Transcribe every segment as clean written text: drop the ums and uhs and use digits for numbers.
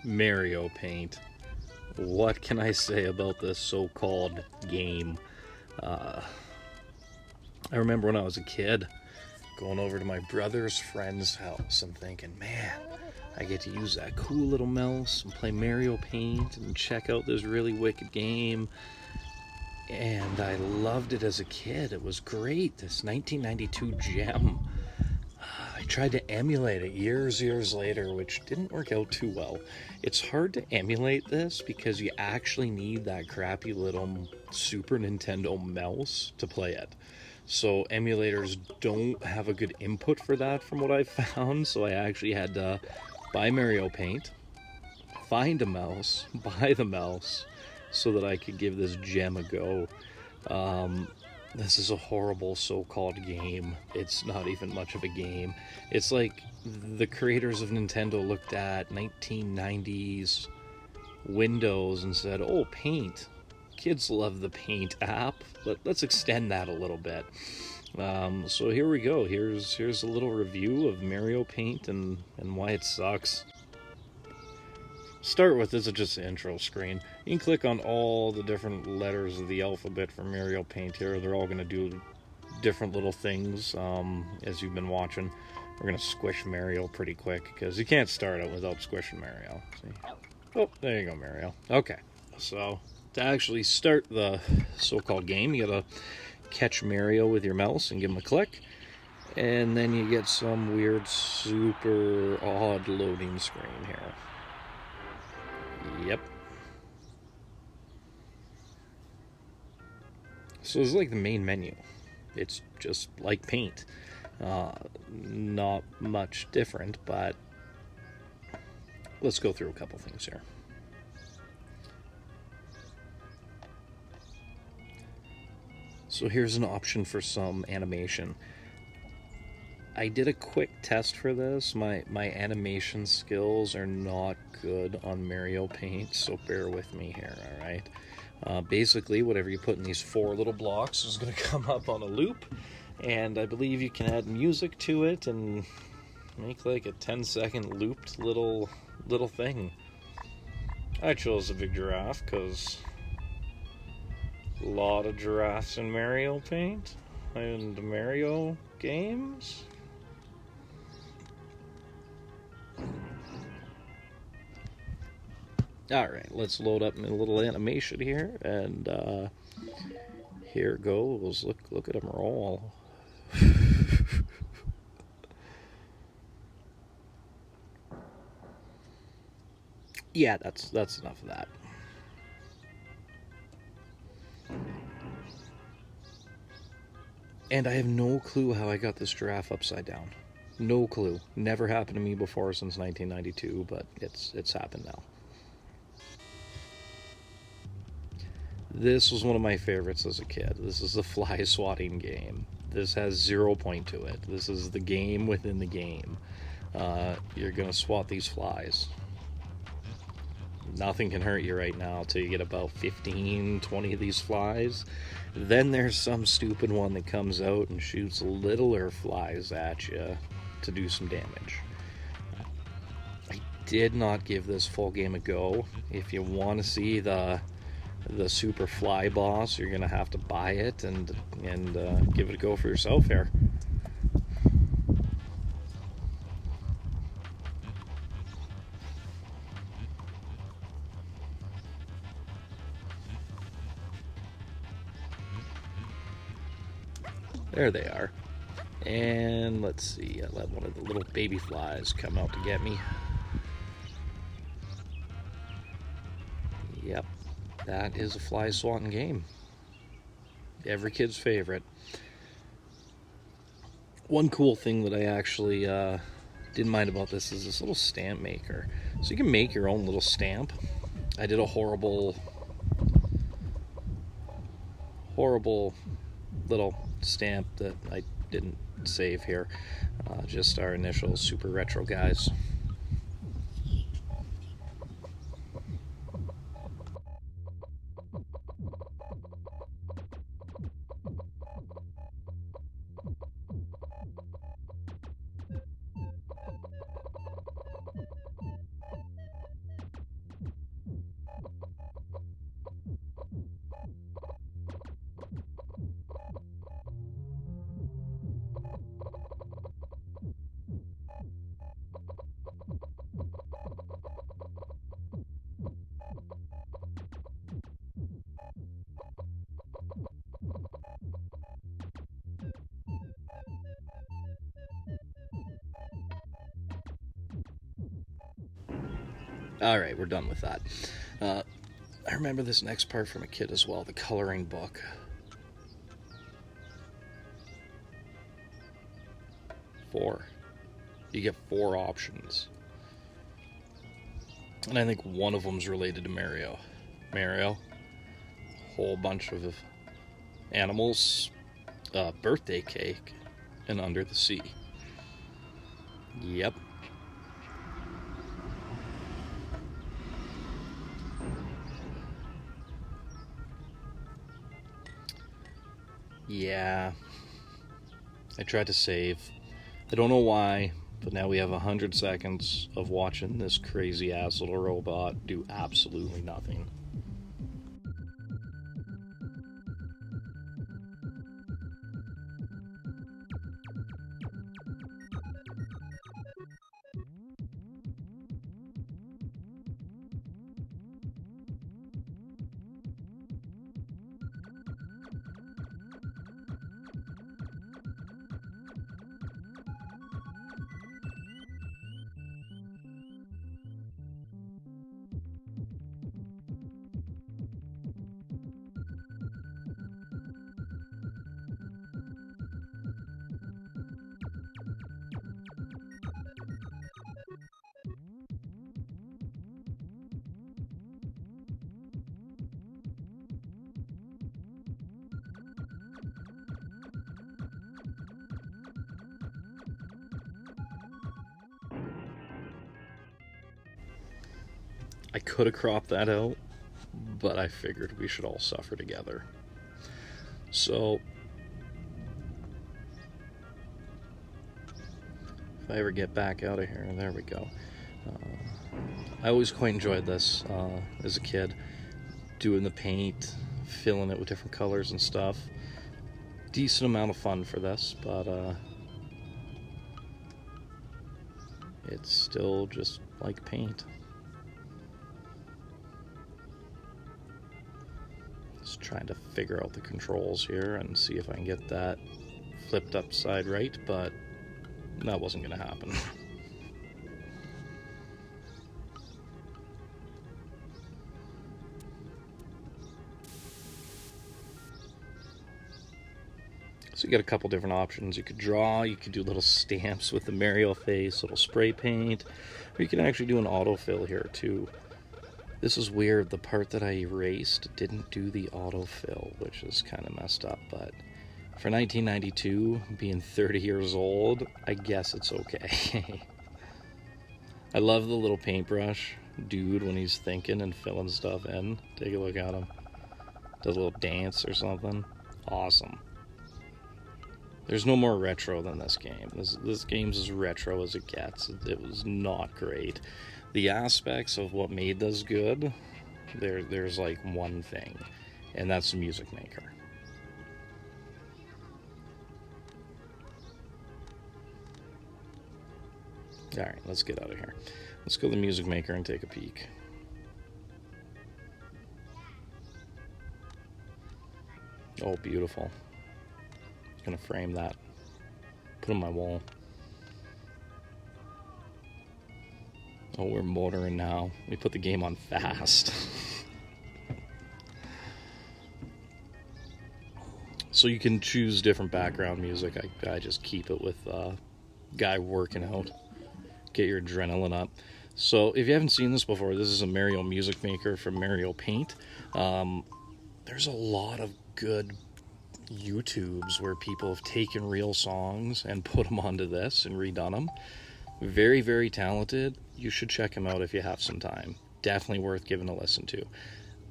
Mariopaint. What can I say about this so-called game? I remember when I was a kid going over to my brother's friend's house and thinking, man, I get to use that cool little mouse and play Mariopaint and check out this really wicked game. And I loved it as a kid. It was great, this 1992 gem. I tried to emulate it years later, which didn't work out too well. It's hard to emulate this because you actually need that crappy little Super Nintendo mouse to play it. So emulators don't have a good input for that from what I found, so I actually had to buy Mariopaint, find a mouse, buy the mouse, so that I could give this gem a go. This is a horrible so-called game. It's not even much of a game. It's like the creators of Nintendo looked at 1990s Windows and said, oh, Paint. Kids love the Paint app. Let's extend that a little bit. So here we go. Here's a little review of Mariopaint and why it sucks. Start with, this is just the intro screen. You can click on all the different letters of the alphabet for Mariopaint here. They're all going to do different little things as you've been watching. We're going to squish Mario pretty quick because you can't start it without squishing Mario. See? Oh, there you go, Mario. Okay, so to actually start the so-called game, you got to catch Mario with your mouse and give him a click. And then you get some weird, super odd loading screen here. Yep. So it's like the main menu. It's just like Paint. Not much different, but let's go through a couple things here. So here's an option for some animation. I did a quick test for this. My animation skills are not good on Mariopaint, so bear with me here, alright? Basically, whatever you put in these four little blocks is going to come up on a loop, and I believe you can add music to it and make like a 10-second looped little thing. I chose a big giraffe because a lot of giraffes in Mariopaint and Mario games. Alright, let's load up a little animation here, and here goes. Look at them roll. Yeah, that's enough of that. And I have no clue how I got this giraffe upside down. No clue. Never happened to me before since 1992, but it's happened now. This was one of my favorites as a kid. This is the fly swatting game. This has 0 point to it. This is the game within the game. You're gonna swat these flies. Nothing can hurt you right now till you get about 15, 20 of these flies. Then there's some stupid one that comes out and shoots littler flies at you to do some damage. I did not give this full game a go. If you want to see the super fly boss, you're gonna have to buy it and give it a go for yourself here. There they are. And let's see, I let one of the little baby flies come out to get me. Yep, that is a fly swatting game. Every kid's favorite. One cool thing that I actually didn't mind about this is this little stamp maker. So you can make your own little stamp. I did a horrible little stamp that I didn't save here. Just our initial super retro guys. All right, we're done with that. Uh, I remember this next part from a kid as well, the coloring book. 4. You get 4 options. And I think one of them's related to Mario. Mario, whole bunch of animals, birthday cake, and Under the Sea. Yep. Yeah. I tried to save. I don't know why, but now we have 100 seconds of watching this crazy ass little robot do absolutely nothing. I could have cropped that out, but I figured we should all suffer together. So, if I ever get back out of here, there we go. I always quite enjoyed this as a kid, doing the paint, filling it with different colors and stuff. Decent amount of fun for this, but it's still just like paint. Just trying to figure out the controls here and see if I can get that flipped upside right, but that wasn't going to happen. So you got a couple different options. You could draw, you could do little stamps with the Mario face, little spray paint, or you can actually do an autofill here too. This is weird, the part that I erased didn't do the autofill, which is kind of messed up, but for 1992, being 30 years old, I guess it's okay. I love the little paintbrush dude when he's thinking and filling stuff in. Take a look at him. Does a little dance or something. Awesome. There's no more retro than this game. This game's as retro as it gets. It was not great. The aspects of what made this good, there's like one thing, and that's the Music Maker. Alright, let's get out of here. Let's go to the Music Maker and take a peek. Oh, beautiful. Gonna frame that. Put it on my wall. Oh, we're motoring now. We put the game on fast. So you can choose different background music. I just keep it with guy working out. Get your adrenaline up. So if you haven't seen this before, this is a Mario Music Maker from Mariopaint. There's a lot of good YouTubes where people have taken real songs and put them onto this and redone them. Very, very talented. You should check him out if you have some time. Definitely worth giving a listen to.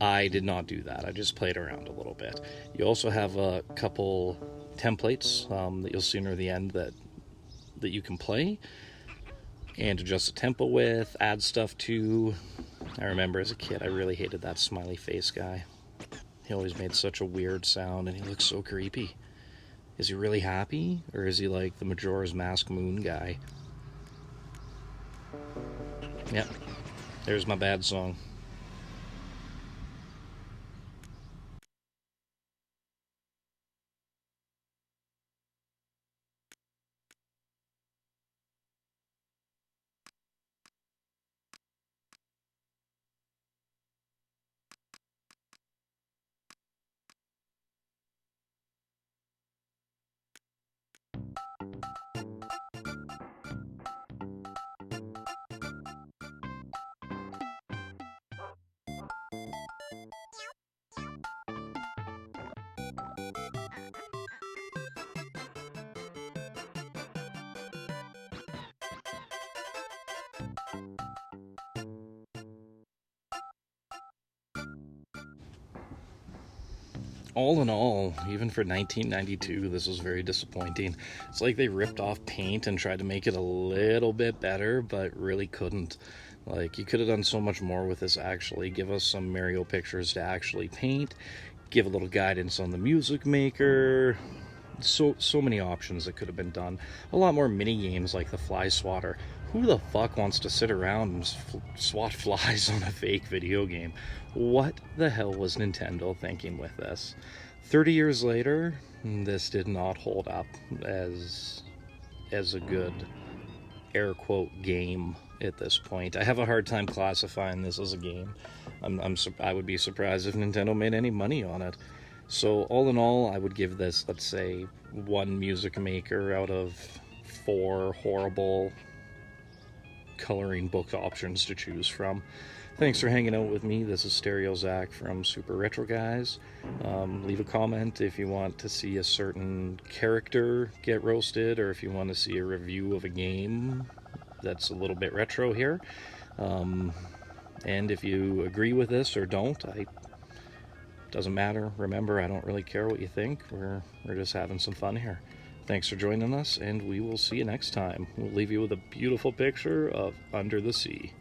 I did not do that. I just played around a little bit. You also have a couple templates that you'll see near the end that you can play and adjust the tempo with, add stuff to. I remember as a kid, I really hated that smiley face guy. He always made such a weird sound, and he looked so creepy. Is he really happy, or is he like the Majora's Mask Moon guy? Yep, there's my bad song. All in all, even for 1992, this was very disappointing. It's like they ripped off Paint and tried to make it a little bit better, but really couldn't. Like, you could have done so much more with this, actually. Give us some Mario pictures to actually paint, give a little guidance on the music maker. So many options that could have been done. A lot more mini games like the fly swatter. Who the fuck wants to sit around and swat flies on a fake video game? What the hell was Nintendo thinking with this? 30 years later, this did not hold up as a good air quote game at this point. I have a hard time classifying this as a game. I would be surprised if Nintendo made any money on it. So all in all, I would give this, let's say, 1 music maker out of 4 horrible coloring book options to choose from. Thanks for hanging out with me. This is Stereo Zach from Super Retro Guys. Leave a comment if you want to see a certain character get roasted, or if you want to see a review of a game that's a little bit retro here. And if you agree with this or don't, doesn't matter. Remember, I don't really care what you think. We're just having some fun here. Thanks for joining us, and we will see you next time. We'll leave you with a beautiful picture of Under the Sea.